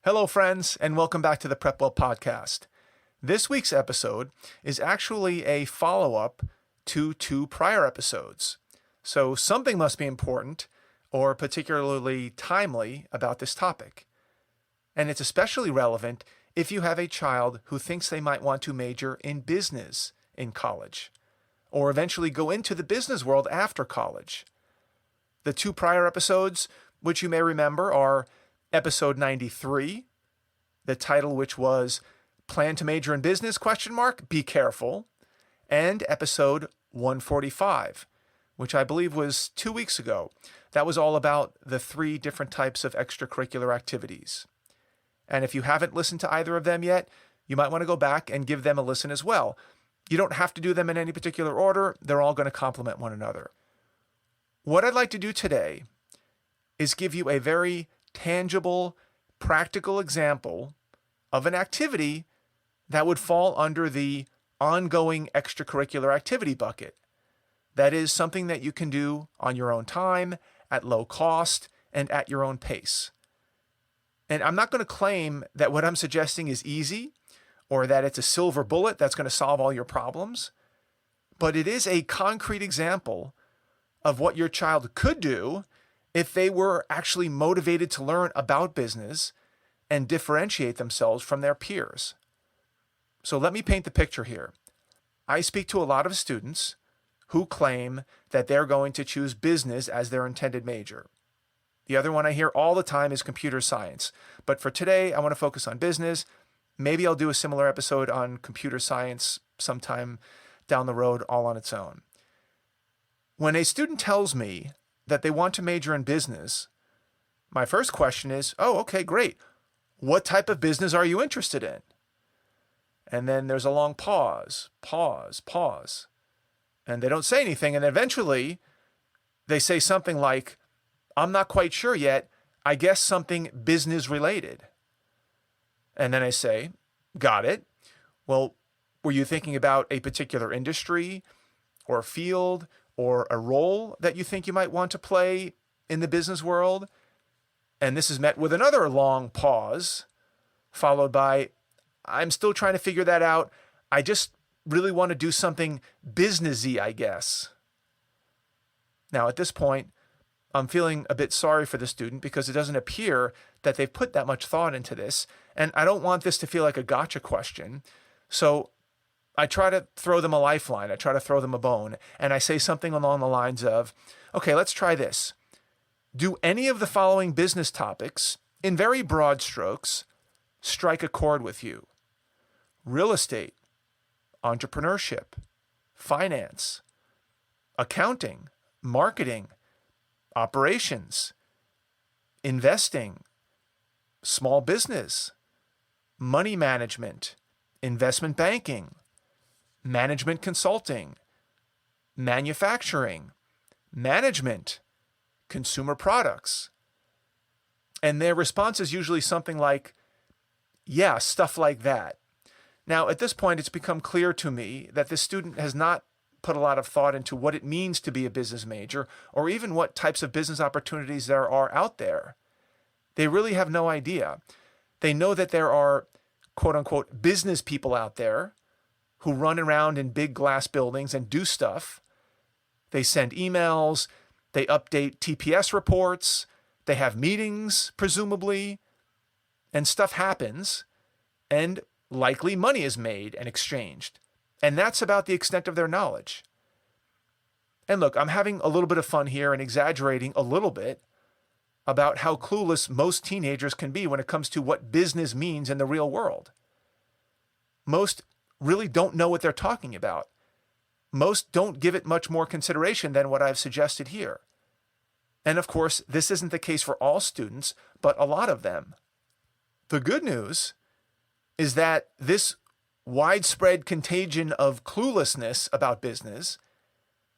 Hello, friends, and welcome back to the Prep Well podcast. This week's episode is actually a follow-up to two prior episodes. So something must be important or particularly timely about this topic. And it's especially relevant if you have a child who thinks they might want to major in business in college, or eventually go into the business world after college. The two prior episodes, which you may remember, are Episode 93, the title which was Plan to Major in Business, ? Be Careful, and Episode 145, which I believe was 2 weeks ago. That was all about the 3 different types of extracurricular activities. And if you haven't listened to either of them yet, you might want to go back and give them a listen as well. You don't have to do them in any particular order. They're all going to complement one another. What I'd like to do today is give you a very tangible, practical example of an activity that would fall under the ongoing extracurricular activity bucket. That is something that you can do on your own time, at low cost, and at your own pace. And I'm not going to claim that what I'm suggesting is easy or that it's a silver bullet that's going to solve all your problems, but it is a concrete example of what your child could do if they were actually motivated to learn about business and differentiate themselves from their peers. So let me paint the picture here. I speak to a lot of students who claim that they're going to choose business as their intended major. The other one I hear all the time is computer science. But for today, I want to focus on business. Maybe I'll do a similar episode on computer science sometime down the road all on its own. When a student tells me that they want to major in business, my first question is, oh, okay, great. What type of business are you interested in? And then there's a long pause. And they don't say anything. And eventually they say something like, I'm not quite sure yet. I guess something business related. And then I say, got it. Well, were you thinking about a particular industry or field or a role that you think you might want to play in the business world? And this is met with another long pause, followed by, I'm still trying to figure that out. I just really want to do something businessy, I guess. Now, at this point, I'm feeling a bit sorry for the student because it doesn't appear that they've put that much thought into this. And I don't want this to feel like a gotcha question. So I try to throw them a lifeline. I try to throw them a bone. And I say something along the lines of, okay, let's try this. Do any of the following business topics, in very broad strokes, strike a chord with you? Real estate, entrepreneurship, finance, accounting, marketing, operations, investing, small business, money management, investment banking, management consulting, manufacturing, management, consumer products. And their response is usually something like, yeah, stuff like that. Now, at this point, it's become clear to me that the student has not put a lot of thought into what it means to be a business major or even what types of business opportunities there are out there. They really have no idea. They know that there are, quote unquote, business people out there who run around in big glass buildings and do stuff. They send emails, they update TPS reports, they have meetings, presumably, and stuff happens, and likely money is made and exchanged. And that's about the extent of their knowledge. And look, I'm having a little bit of fun here and exaggerating a little bit about how clueless most teenagers can be when it comes to what business means in the real world. Most really don't know what they're talking about. Most don't give it much more consideration than what I've suggested here. And of course, this isn't the case for all students, but a lot of them. The good news is that this widespread contagion of cluelessness about business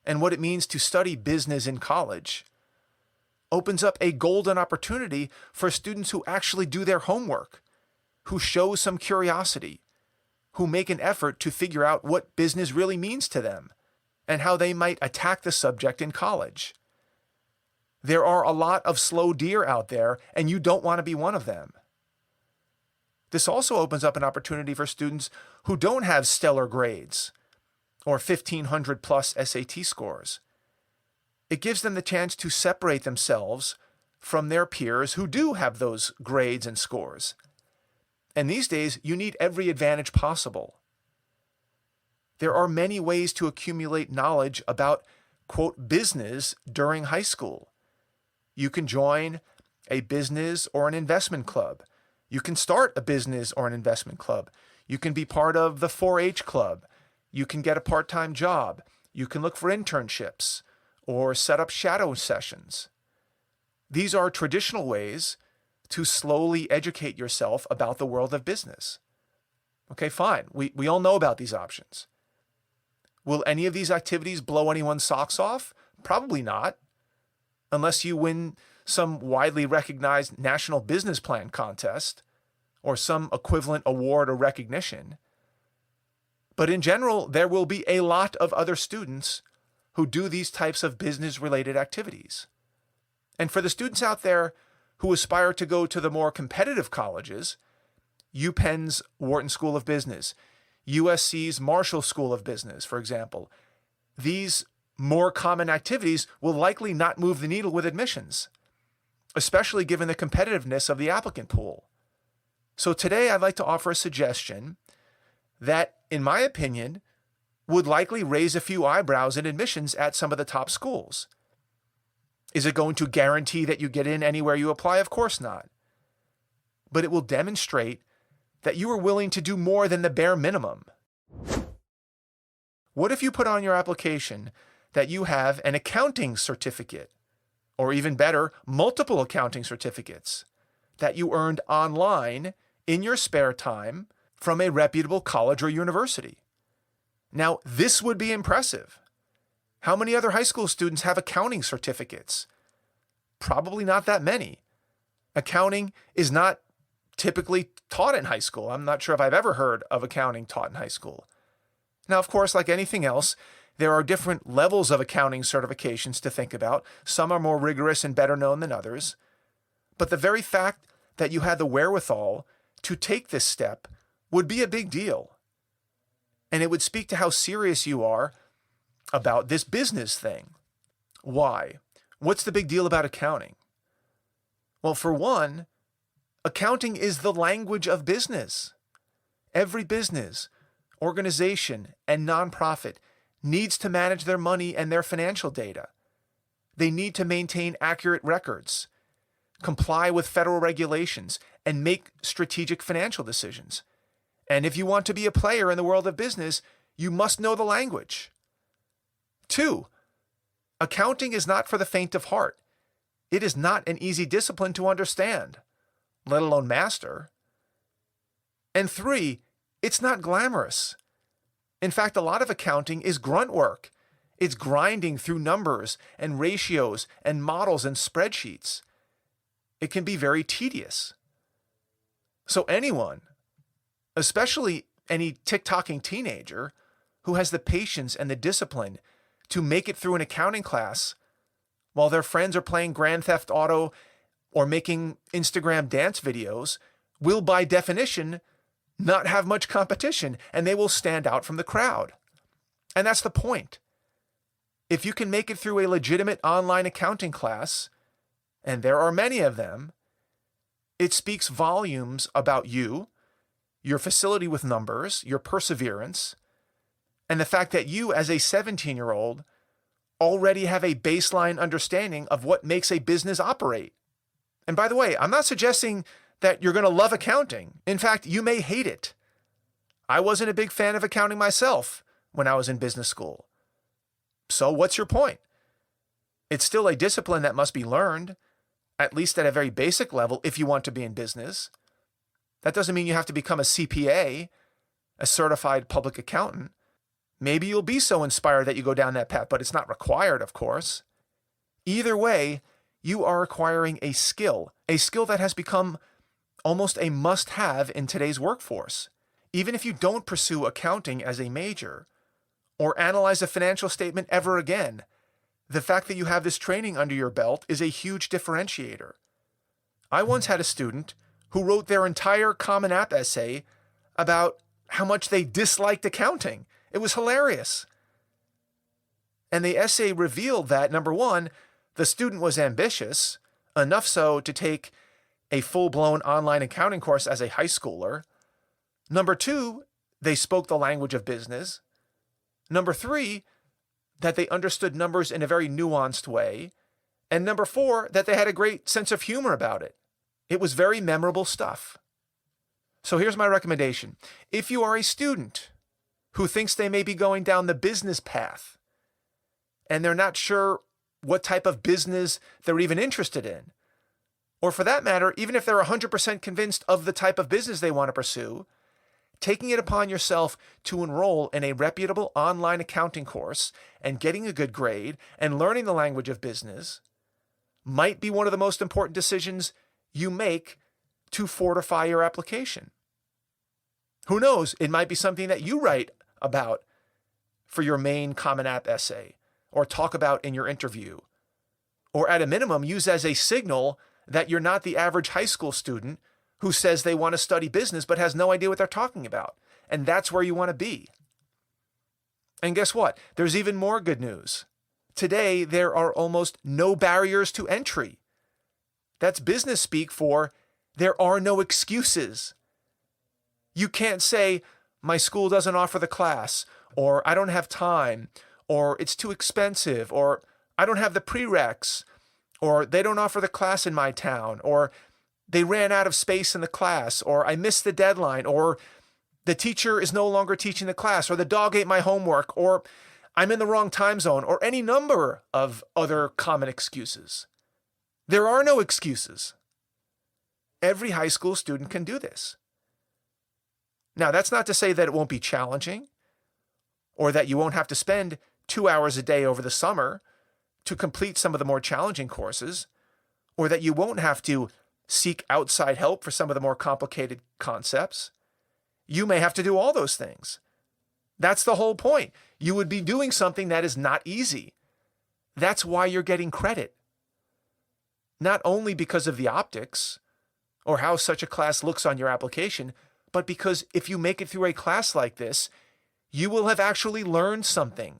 and what it means to study business in college opens up a golden opportunity for students who actually do their homework, who show some curiosity, who make an effort to figure out what business really means to them and how they might attack the subject in college. There are a lot of slow deer out there, and you don't want to be one of them. This also opens up an opportunity for students who don't have stellar grades or 1,500 plus SAT scores. It gives them the chance to separate themselves from their peers who do have those grades and scores. And these days, you need every advantage possible. There are many ways to accumulate knowledge about, quote, business during high school. You can join a business or an investment club. You can start a business or an investment club. You can be part of the 4-H club. You can get a part-time job. You can look for internships or set up shadow sessions. These are traditional ways to slowly educate yourself about the world of business. Okay, fine. We all know about these options. Will any of these activities blow anyone's socks off? Probably not, unless you win some widely recognized national business plan contest or some equivalent award or recognition. But in general, there will be a lot of other students who do these types of business-related activities. And for the students out there who aspire to go to the more competitive colleges, UPenn's Wharton School of Business, USC's Marshall School of Business, for example, these more common activities will likely not move the needle with admissions, especially given the competitiveness of the applicant pool. So today I'd like to offer a suggestion that, in my opinion, would likely raise a few eyebrows in admissions at some of the top schools. Is it going to guarantee that you get in anywhere you apply? Of course not. But it will demonstrate that you are willing to do more than the bare minimum. What if you put on your application that you have an accounting certificate, or even better, multiple accounting certificates that you earned online in your spare time from a reputable college or university? Now, this would be impressive. How many other high school students have accounting certificates? Probably not that many. Accounting is not typically taught in high school. I'm not sure if I've ever heard of accounting taught in high school. Now, of course, like anything else, there are different levels of accounting certifications to think about. Some are more rigorous and better known than others. But the very fact that you had the wherewithal to take this step would be a big deal. And it would speak to how serious you are about this business thing. Why? What's the big deal about accounting? Well, for one, accounting is the language of business. Every business, organization, and nonprofit needs to manage their money and their financial data. They need to maintain accurate records, comply with federal regulations, and make strategic financial decisions. And if you want to be a player in the world of business, you must know the language. 2, accounting is not for the faint of heart. It is not an easy discipline to understand, let alone master. And 3, it's not glamorous. In fact, a lot of accounting is grunt work. It's grinding through numbers and ratios and models and spreadsheets. It can be very tedious. So anyone, especially any tick-tocking teenager who has the patience and the discipline to make it through an accounting class while their friends are playing Grand Theft Auto or making Instagram dance videos, will by definition not have much competition, and they will stand out from the crowd. And that's the point. If you can make it through a legitimate online accounting class, and there are many of them, it speaks volumes about you, your facility with numbers, your perseverance, and the fact that you, as a 17-year-old, already have a baseline understanding of what makes a business operate. And by the way, I'm not suggesting that you're going to love accounting. In fact, you may hate it. I wasn't a big fan of accounting myself when I was in business school. So what's your point? It's still a discipline that must be learned, at least at a very basic level, if you want to be in business. That doesn't mean you have to become a CPA, a certified public accountant. Maybe you'll be so inspired that you go down that path, but it's not required, of course. Either way, you are acquiring a skill that has become almost a must-have in today's workforce. Even if you don't pursue accounting as a major or analyze a financial statement ever again, the fact that you have this training under your belt is a huge differentiator. I once had a student who wrote their entire Common App essay about how much they disliked accounting. It was hilarious. And the essay revealed that, number one, the student was ambitious, enough so to take a full-blown online accounting course as a high schooler. Number two, they spoke the language of business. Number three, that they understood numbers in a very nuanced way. And number four, that they had a great sense of humor about it. It was very memorable stuff. So here's my recommendation. If you are a student who thinks they may be going down the business path and they're not sure what type of business they're even interested in, or for that matter, even if they're 100% convinced of the type of business they want to pursue, taking it upon yourself to enroll in a reputable online accounting course and getting a good grade and learning the language of business might be one of the most important decisions you make to fortify your application. Who knows? It might be something that you write about for your main Common App essay or talk about in your interview, or at a minimum, use as a signal that you're not the average high school student who says they want to study business but has no idea what they're talking about. And that's where you want to be. And guess what? There's even more good news. Today, there are almost no barriers to entry. That's business speak for there are no excuses. You can't say, my school doesn't offer the class, or I don't have time, or it's too expensive, or I don't have the prereqs, or they don't offer the class in my town, or they ran out of space in the class, or I missed the deadline, or the teacher is no longer teaching the class, or the dog ate my homework, or I'm in the wrong time zone, or any number of other common excuses. There are no excuses. Every high school student can do this. Now, that's not to say that it won't be challenging, or that you won't have to spend 2 hours a day over the summer to complete some of the more challenging courses, or that you won't have to seek outside help for some of the more complicated concepts. You may have to do all those things. That's the whole point. You would be doing something that is not easy. That's why you're getting credit. Not only because of the optics or how such a class looks on your application, but because if you make it through a class like this, you will have actually learned something.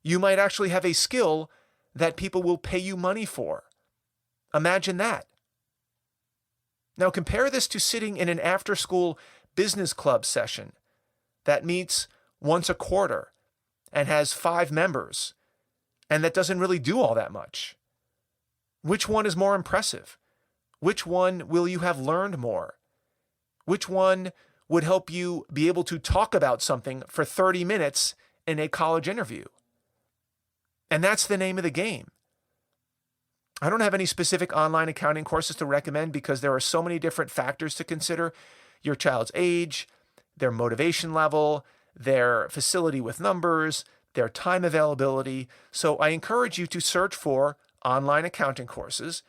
You might actually have a skill that people will pay you money for. Imagine that. Now compare this to sitting in an after-school business club session that meets once a quarter and has 5 members, and that doesn't really do all that much. Which one is more impressive? Which one will you have learned more? Which one would help you be able to talk about something for 30 minutes in a college interview? And that's the name of the game. I don't have any specific online accounting courses to recommend because there are so many different factors to consider. Your child's age, their motivation level, their facility with numbers, their time availability. So I encourage you to search for online accounting courses,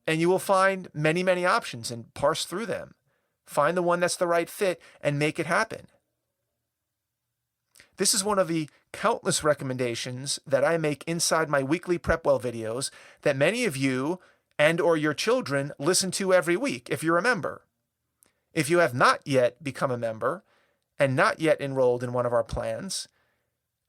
and you will find many, many options and parse through them. Find the one that's the right fit and make it happen. This is one of the countless recommendations that I make inside my weekly PrepWell videos that many of you and or your children listen to every week, if you're a member. If you have not yet become a member and not yet enrolled in one of our plans,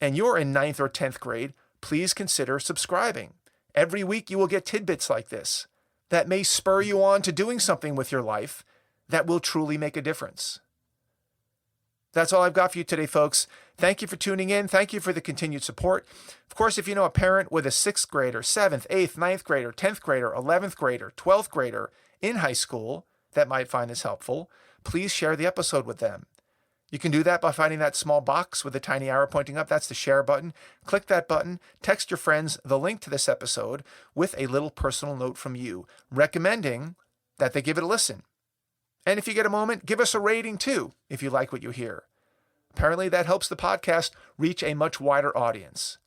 and you're in 9th or 10th grade, please consider subscribing. Every week you will get tidbits like this that may spur you on to doing something with your life that will truly make a difference. That's all I've got for you today, folks. Thank you for tuning in. Thank you for the continued support. Of course, if you know a parent with a 6th grader, 7th, 8th, 9th grader, 10th grader, 11th grader, 12th grader in high school that might find this helpful, please share the episode with them. You can do that by finding that small box with a tiny arrow pointing up. That's the share button. Click that button, text your friends the link to this episode with a little personal note from you, recommending that they give it a listen. And if you get a moment, give us a rating too, if you like what you hear. Apparently that helps the podcast reach a much wider audience.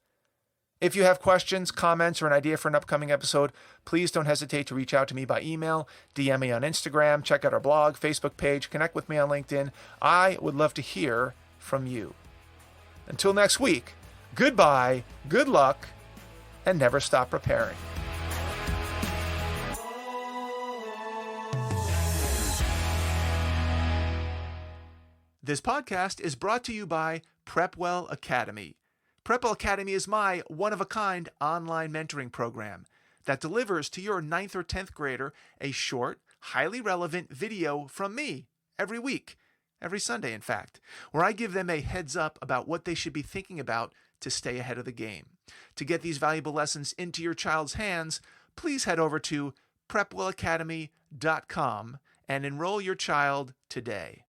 If you have questions, comments, or an idea for an upcoming episode, please don't hesitate to reach out to me by email, DM me on Instagram, check out our blog, Facebook page, connect with me on LinkedIn. I would love to hear from you. Until next week, goodbye, good luck, and never stop preparing. This podcast is brought to you by Prepwell Academy. Prepwell Academy is my one-of-a-kind online mentoring program that delivers to your 9th or 10th grader a short, highly relevant video from me every week, every Sunday in fact, where I give them a heads up about what they should be thinking about to stay ahead of the game. To get these valuable lessons into your child's hands, please head over to prepwellacademy.com and enroll your child today.